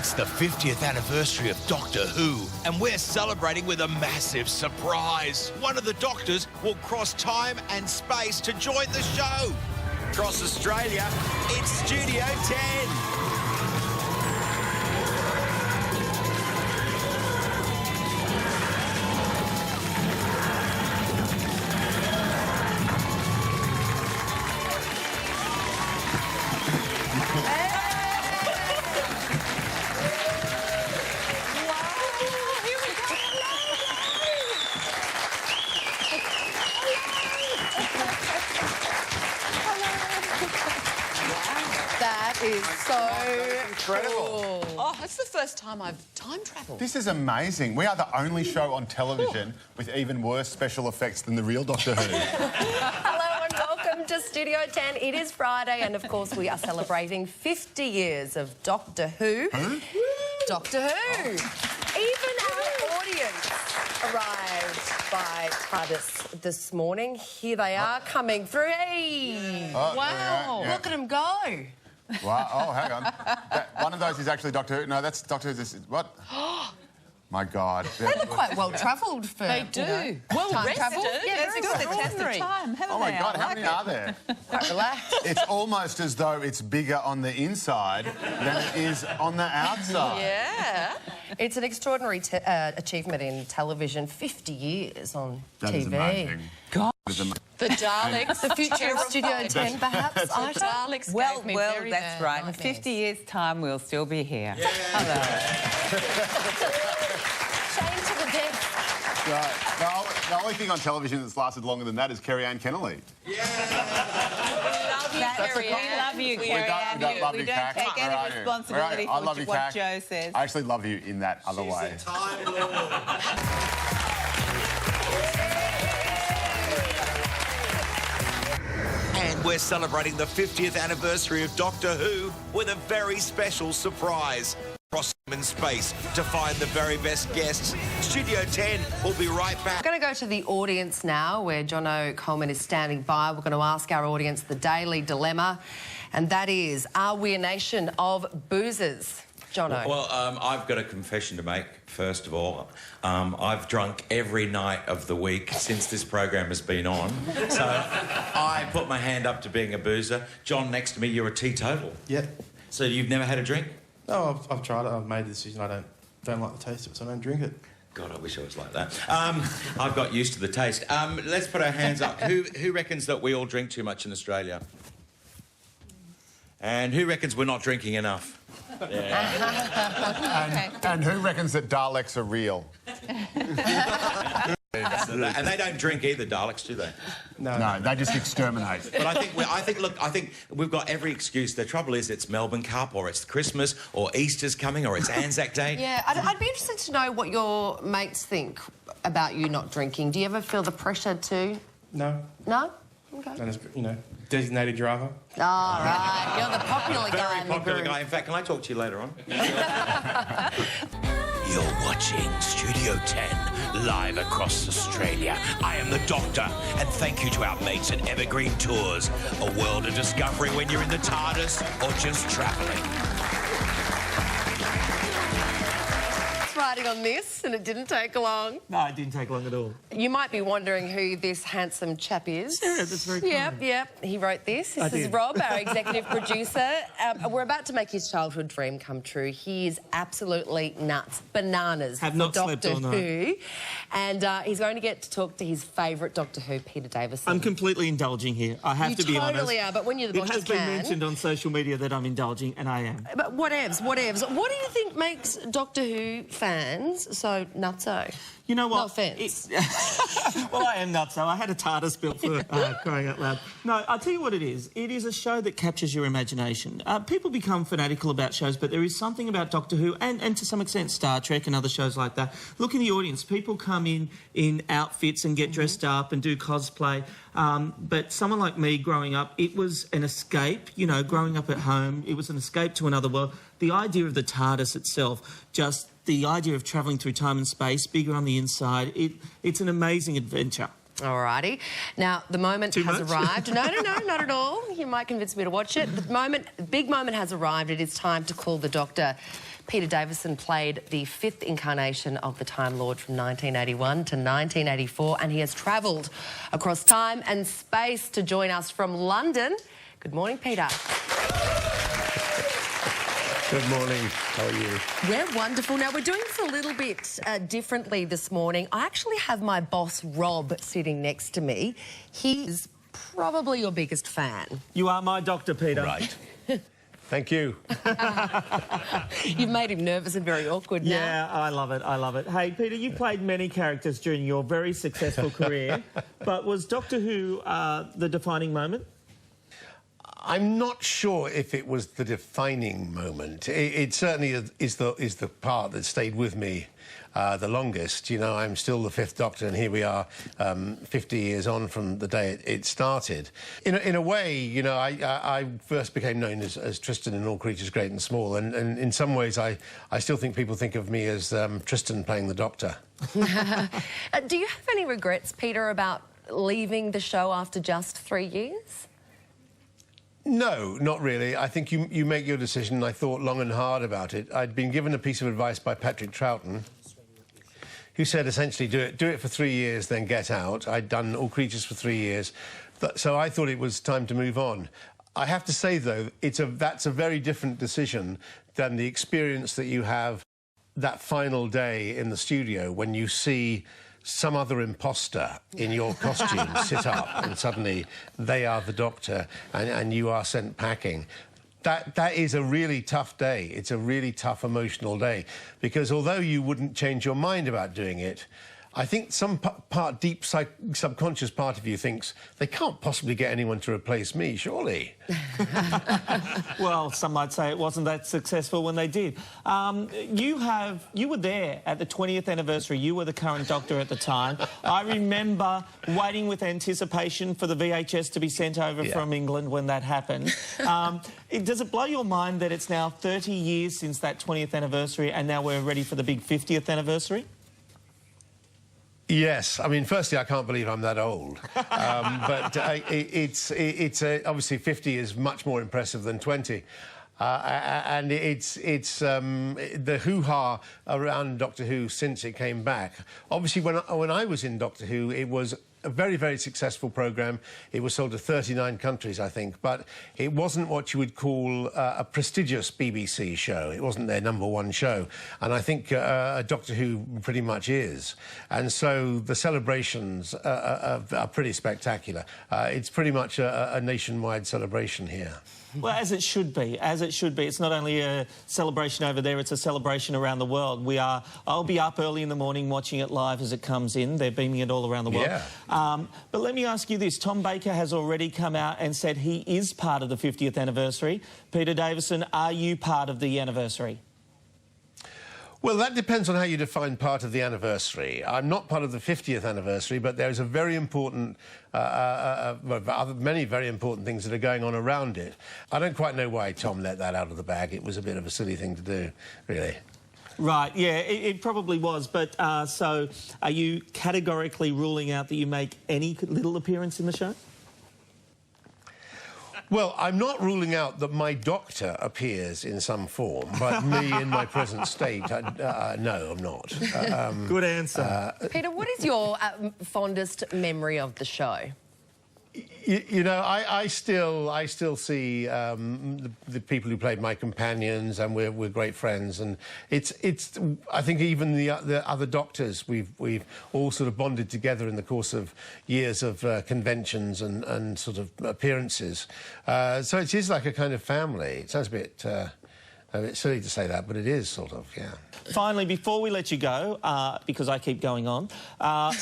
It's the 50th anniversary of Doctor Who, and we're celebrating with a massive surprise. One of the Doctors will cross time and space to join the show. Across Australia, it's Studio 10. That is so incredible. Cool. Oh, that's the first time I've time travelled. This is amazing. We are the only show on television with even worse special effects than the real Doctor Who. Hello and welcome to Studio 10. It is Friday and, of course, we are celebrating 50 years of Doctor Who. Who? Doctor Who. Even our audience arrived by TARDIS this morning. Here they are coming through. Hey! Wow! Yeah. Look at them go. Wow. Oh, hang on. One of those is actually Doctor Who. No, that's Doctor Who. This what? My God. They look quite well travelled for... They do. You know, well time rested. travel. Yeah, They've got the test of time, haven't Oh, my they? God, how many are there? Quite relaxed. It's almost as though it's bigger on the inside than it is on the outside. Yeah. It's an extraordinary achievement in television. 50 years on That TV. is amazing. God. That is amazing. The Daleks. The future of Studio 10, perhaps, The Aisha? Daleks Well, gave me well, very that's bad right. In nightmares. 50 years' time, we'll still be here. Chained to the desk. Right. The only thing on television that's lasted longer than that is Kerry-Anne Kennelly. We love you, That's Carrie we love you, Carrie Ann. We don't love We you, don't Cac. take Where any are you? responsibility I love for you, what Cac. Joe says. I actually love you in that other way. And we're celebrating the 50th anniversary of Doctor Who with a very special surprise. Cross time and space to find the very best guests. Studio 10 will be right back. We're going to go to the audience now, where Jono Coleman is standing by. We're going to ask our audience the daily dilemma, and that is, are we a nation of boozers? Jono. Well, I've got a confession to make, first of all. I've drunk every night of the week since this program has been on. So I put my hand up to being a boozer. John, next to me, you're a teetotal. Yeah. So you've never had a drink? No, I've tried it. I've made the decision. I don't like the taste of it, so I don't drink it. God, I wish I was like that. I've got used to the taste. Let's put our hands up. Who reckons that we all drink too much in Australia? And who reckons we're not drinking enough? Yeah. And who reckons that Daleks are real? And they don't drink either, Daleks, do they? No, they just exterminate. But I think we've got every excuse. The trouble is, it's Melbourne Cup, or it's Christmas, or Easter's coming, or it's Anzac Day. Yeah, I'd be interested to know what your mates think about you not drinking. Do you ever feel the pressure to... No. No? Okay. And it's, designated driver. All right, you're the popular guy Very in the popular group. guy. In fact, can I talk to you later on? You're watching Studio 10 live across Australia. I am the Doctor, and thank you to our mates at Evergreen Tours. A world of discovery when you're in the TARDIS or just travelling. Writing on this, and it didn't take long. No, it didn't take long at all. You might be wondering who this handsome chap is. Yeah, that's very kind. Yep. He wrote this. This is did. Rob, our executive producer. We're about to make his childhood dream come true. He is absolutely nuts, bananas Have for not slept Doctor all night. Who. And he's going to get to talk to his favourite Doctor Who, Peter Davison. I'm completely indulging here. I have to be honest. You totally are, but when you're the boss, It has you been can. mentioned on social media that I'm indulging, and I am. But whatevs. What do you think makes Doctor Who fans so nutso? You know what? No offence. Well, I am nuts, though. I had a TARDIS built for crying out loud. No, I'll tell you what it is. It is a show that captures your imagination. People become fanatical about shows, but there is something about Doctor Who and to some extent Star Trek and other shows like that. Look in the audience. People come in outfits and get dressed up and do cosplay. But someone like me growing up, it was an escape, growing up at home. It was an escape to another world. The idea of the TARDIS itself, just the idea of travelling through time and space, bigger on the inside, it's an amazing adventure. Alrighty. Now, the moment has arrived. No, not at all. You might convince me to watch it. The big moment has arrived. It is time to call the Doctor. Peter Davison played the 5th incarnation of the Time Lord from 1981 to 1984, and he has travelled across time and space to join us from London. Good morning, Peter. Good morning. How are you? We're wonderful. Now, we're doing this a little bit differently this morning. I actually have my boss, Rob, sitting next to me. He is probably your biggest fan. You are my doctor, Peter. Right. Thank you. You've made him nervous and very awkward now. Yeah, I love it. I love it. Hey, Peter, you played many characters during your very successful career, but was Doctor Who the defining moment? I'm not sure if it was the defining moment. It certainly is the part that stayed with me the longest. You know, I'm still the 5th Doctor, and here we are 50 years on from the day it started. In a way, you know, I first became known as Tristan in All Creatures Great and Small, and in some ways I still think people think of me as Tristan playing the Doctor. Do you have any regrets, Peter, about leaving the show after just 3 years? No, not really. I think you make your decision. I thought long and hard about it. I'd been given a piece of advice by Patrick Troughton, who said essentially do it for 3 years, then get out. I'd done All Creatures for 3 years, so I thought it was time to move on. I have to say, though, that's a very different decision than the experience that you have that final day in the studio when you see some other imposter in your costume sit up and suddenly they are the Doctor and you are sent packing. That is a really tough day. It's a really tough emotional day because although you wouldn't change your mind about doing it, I think some deep subconscious part of you thinks they can't possibly get anyone to replace me, surely. Well, some might say it wasn't that successful when they did. You were there at the 20th anniversary. You were the current Doctor at the time. I remember waiting with anticipation for the VHS to be sent over from England when that happened. Does it blow your mind that it's now 30 years since that 20th anniversary and now we're ready for the big 50th anniversary? Yes, I mean, firstly, I can't believe I'm that old, but obviously 50 is much more impressive than 20, and it's the hoo-ha around Doctor Who since it came back. Obviously, when I was in Doctor Who, it was a very, very successful programme. It was sold to 39 countries, I think, but it wasn't what you would call a prestigious BBC show. It wasn't their #1 show, and I think Doctor Who pretty much is. And so the celebrations are pretty spectacular. It's pretty much a nationwide celebration here. Well, as it should be, as it should be. It's not only a celebration over there, it's a celebration around the world. I'll be up early in the morning watching it live as it comes in. They're beaming it all around the world. Yeah. But let me ask you this. Tom Baker has already come out and said he is part of the 50th anniversary. Peter Davison, are you part of the anniversary? Well, that depends on how you define part of the anniversary. I'm not part of the 50th anniversary, but there's a very important, many very important things that are going on around it. I don't quite know why Tom let that out of the bag. It was a bit of a silly thing to do, really. Right, yeah, it probably was. But so are you categorically ruling out that you make any little appearance in the show? Well, I'm not ruling out that my Doctor appears in some form, but me in my present state, no, I'm not. Good answer. Peter, what is your fondest memory of the show? You know, I still see the people who played my companions, and we're great friends. And it's I think even the other Doctors we've all sort of bonded together in the course of years of conventions and sort of appearances. So it is like a kind of family. It sounds a bit silly to say that, but it is sort of, yeah. Finally, before we let you go, because I keep going on,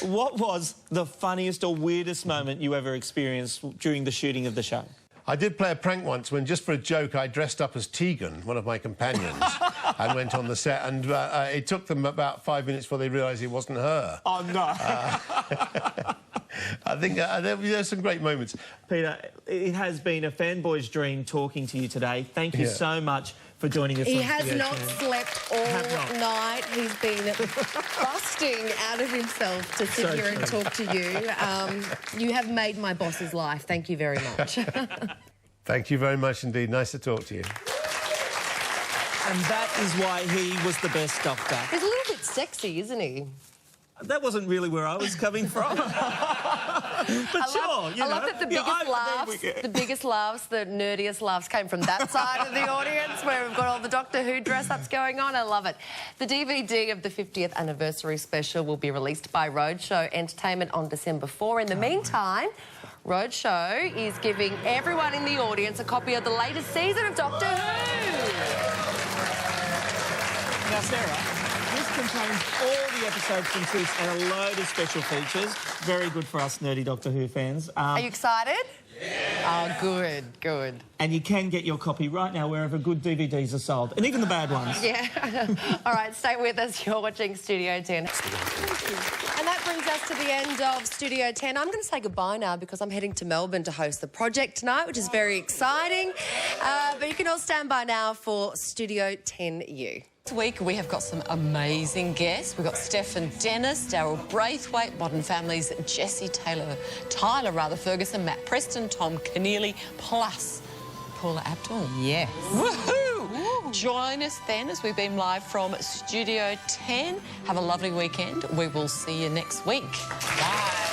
what was the funniest or weirdest moment you ever experienced during the shooting of the show? I did play a prank once when, just for a joke, I dressed up as Tegan, one of my companions, and went on the set, and it took them about 5 minutes before they realised it wasn't her. Oh, no. I think there's some great moments. Peter, it has been a fanboy's dream talking to you today. Thank you so much for for joining us. He on has Studio not 10. slept all night. He's been busting out of himself to sit here and talk to you. You have made my boss's life. Thank you very much. Thank you very much indeed. Nice to talk to you. And that is why he was the best doctor. He's a little bit sexy, isn't he? That wasn't really where I was coming from. But I love that the biggest laughs, the nerdiest laughs came from that side of the audience where we've got all the Doctor Who dress-ups going on. I love it. The DVD of the 50th anniversary special will be released by Roadshow Entertainment on December 4. In the meantime, Roadshow is giving everyone in the audience a copy of the latest season of Doctor Who. Now, Sarah, this contains all the episodes from Trish and a load of special features. Very good for us nerdy Doctor Who fans. Are you excited? Yeah. Oh, good, good. And you can get your copy right now wherever good DVDs are sold, and even the bad ones. Yeah. All right, stay with us. You're watching Studio 10. And that brings us to the end of Studio 10. I'm going to say goodbye now because I'm heading to Melbourne to host the project tonight, which is very exciting. But you can all stand by now for Studio 10U. This week we have got some amazing guests. We've got Stefan Dennis, Daryl Braithwaite, Modern Family's Jesse Tyler Ferguson, Matt Preston, Tom Keneally, plus Paula Abdul. Yes. Woohoo! Join us then as we beam live from Studio 10. Have a lovely weekend. We will see you next week. Bye.